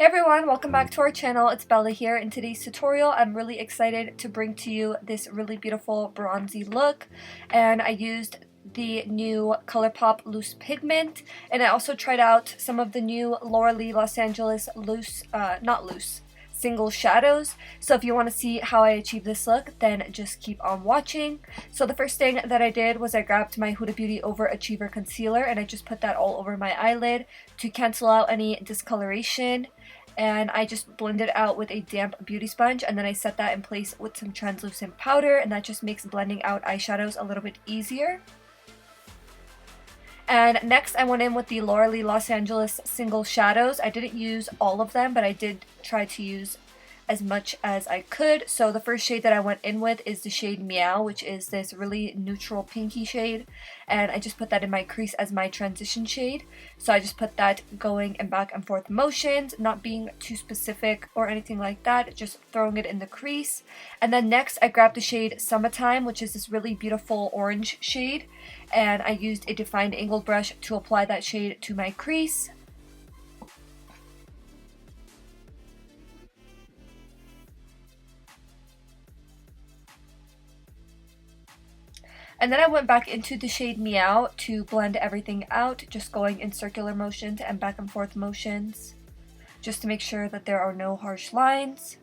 everyone, welcome back to our channel. It's Bella here. In today's tutorial, I'm really excited to bring to you this really beautiful bronzy look, and I used the new ColourPop loose pigment, and I also tried out some of the new Laura Lee Los Angeles single shadows. So if you want to see how I achieve this look, then just keep on watching. So the first thing that I did was I grabbed my Huda Beauty Overachiever concealer and I just put that all over my eyelid to cancel out any discoloration, and I just blended it out with a damp beauty sponge, and then I set that in place with some translucent powder, and that just makes blending out eyeshadows a little bit easier. And next I went in with the Laura Lee Los Angeles single shadows. I didn't use all of them, but I did try to use as much as I could. So the first shade that I went in with is the shade Meow, which is this really neutral pinky shade. And I just put that in my crease as my transition shade. So I just put that going in back and forth motions, not being too specific or anything like that, just throwing it in the crease. And then next I grabbed the shade Summertime, which is this really beautiful orange shade. And I used a defined angled brush to apply that shade to my crease. And then I went back into the shade Meow to blend everything out, just going in circular motions and back and forth motions, just to make sure that there are no harsh lines.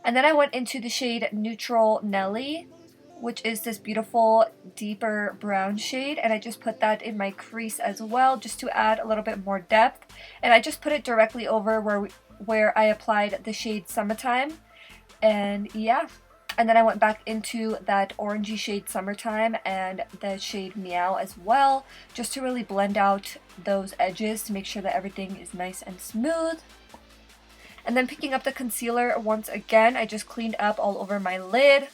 And then I went into the shade Neutral Nelly, which is this beautiful deeper brown shade, and I just put that in my crease as well, just to add a little bit more depth. And I just put it directly over where I applied the shade Summertime, and yeah. And then I went back into that orangey shade Summertime and the shade Meow as well, just to really blend out those edges to make sure that everything is nice and smooth. And then picking up the concealer once again, I just cleaned up all over my lid.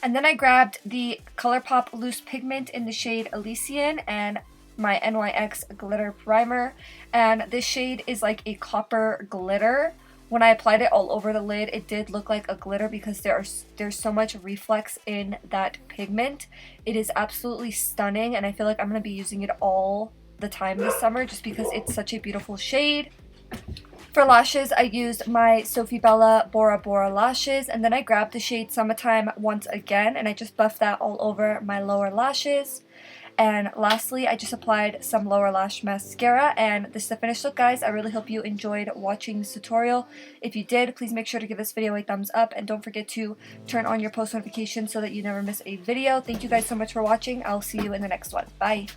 And then I grabbed the ColourPop loose pigment in the shade Elysian and my NYX glitter primer. And this shade is like a copper glitter. When I applied it all over the lid, it did look like a glitter because there's so much reflex in that pigment. It is absolutely stunning, and I feel like I'm going to be using it all the time this summer just because it's such a beautiful shade. For lashes, I used my Sophie Bella Bora Bora lashes, and then I grabbed the shade Summertime once again, and I just buffed that all over my lower lashes. And lastly, I just applied some lower lash mascara, and this is the finished look, guys. I really hope you enjoyed watching this tutorial. If you did, please make sure to give this video a thumbs up, and don't forget to turn on your post notifications so that you never miss a video. Thank you guys so much for watching. I'll see you in the next one. Bye!